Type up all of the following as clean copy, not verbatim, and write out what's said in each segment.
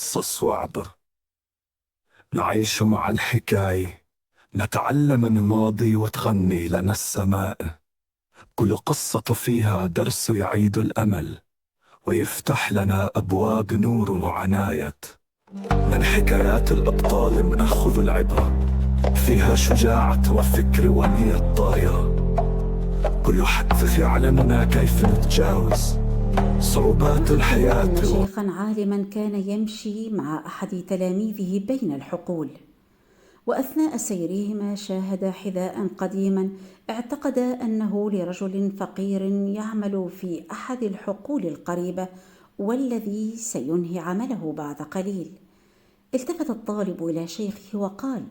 نقصص وعبر، نعيش مع الحكاية، نتعلم من الماضي وتغني لنا السماء. كل قصة فيها درس يعيد الأمل، ويفتح لنا أبواب نور وعناية. من حكايات الأبطال منأخذ العبرة، فيها شجاعة وفكر ونية طايرة. كل حدث يعلمنا كيف نتجاوز صعوبات الحياة. أن شيخا عالما كان يمشي مع أحد تلاميذه بين الحقول، وأثناء سيرهما شاهد حذاء قديما اعتقد أنه لرجل فقير يعمل في أحد الحقول القريبة، والذي سينهي عمله بعد قليل. التفت الطالب إلى شيخه وقال: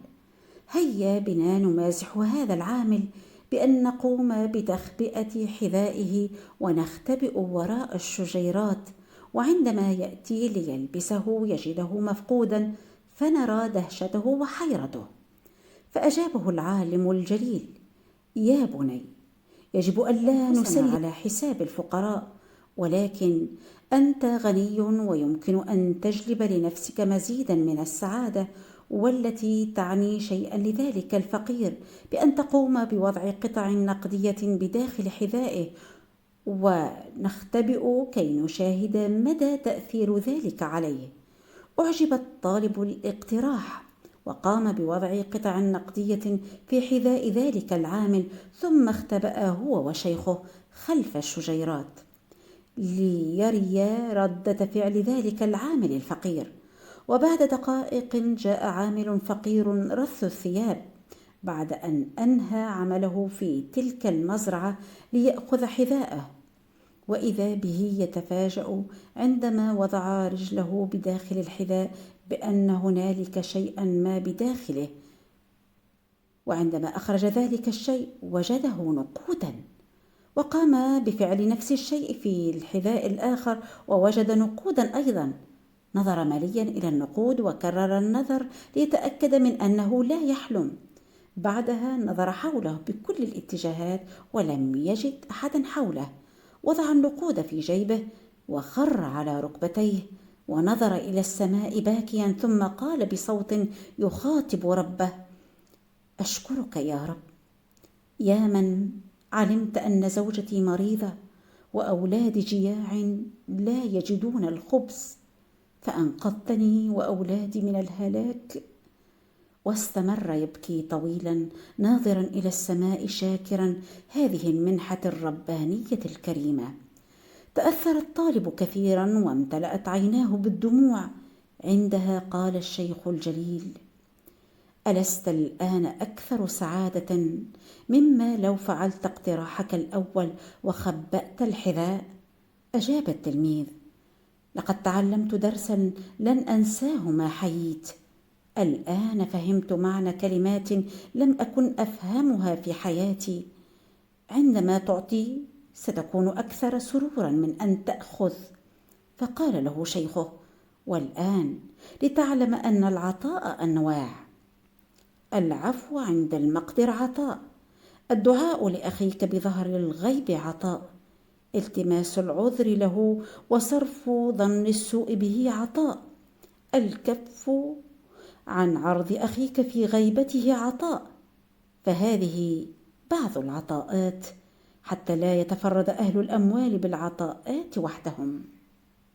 هيا بنا نمازح هذا العامل بأن نقوم بتخبئة حذائه ونختبئ وراء الشجيرات، وعندما يأتي ليلبسه يجده مفقودا فنرى دهشته وحيرته. فأجابه العالم الجليل: يا بني، يجب ألا نسلم على حساب الفقراء، ولكن أنت غني ويمكن أن تجلب لنفسك مزيدا من السعادة، والتي تعني شيئا لذلك الفقير، بأن تقوم بوضع قطع نقدية بداخل حذائه ونختبئ كي نشاهد مدى تأثير ذلك عليه. أعجب الطالب الاقتراح، وقام بوضع قطع نقدية في حذاء ذلك العامل، ثم اختبأ هو وشيخه خلف الشجيرات ليريا ردة فعل ذلك العامل الفقير. وبعد دقائق جاء عامل فقير رث الثياب بعد أن أنهى عمله في تلك المزرعة ليأخذ حذاءه، وإذا به يتفاجأ عندما وضع رجله بداخل الحذاء بأن هنالك شيئا ما بداخله، وعندما أخرج ذلك الشيء وجده نقودا، وقام بفعل نفس الشيء في الحذاء الآخر ووجد نقودا أيضا. نظر مليا إلى النقود وكرر النظر ليتأكد من أنه لا يحلم. بعدها نظر حوله بكل الاتجاهات ولم يجد أحدا حوله. وضع النقود في جيبه وخر على ركبتيه ونظر إلى السماء باكيا، ثم قال بصوت يخاطب ربه: أشكرك يا رب، يا من علمت أن زوجتي مريضة وأولادي جياع لا يجدون الخبز، فأنقذتني وأولادي من الهلاك. واستمر يبكي طويلا ناظرا إلى السماء شاكرا هذه المنحة الربانية الكريمة. تأثر الطالب كثيرا وامتلأت عيناه بالدموع. عندها قال الشيخ الجليل: ألست الآن أكثر سعادة مما لو فعلت اقتراحك الأول وخبأت الحذاء؟ أجاب التلميذ: لقد تعلمت درسا لن أنساه ما حييت. الآن فهمت معنى كلمات لم أكن أفهمها في حياتي. عندما تعطي ستكون أكثر سرورا من أن تأخذ. فقال له شيخه: والآن لتعلم أن العطاء أنواع. العفو عند المقدر عطاء، الدعاء لأخيك بظهر الغيب عطاء، التماس العذر له وصرف ظن السوء به عطاء، الكف عن عرض أخيك في غيبته عطاء. فهذه بعض العطاءات، حتى لا يتفرد أهل الأموال بالعطاءات وحدهم.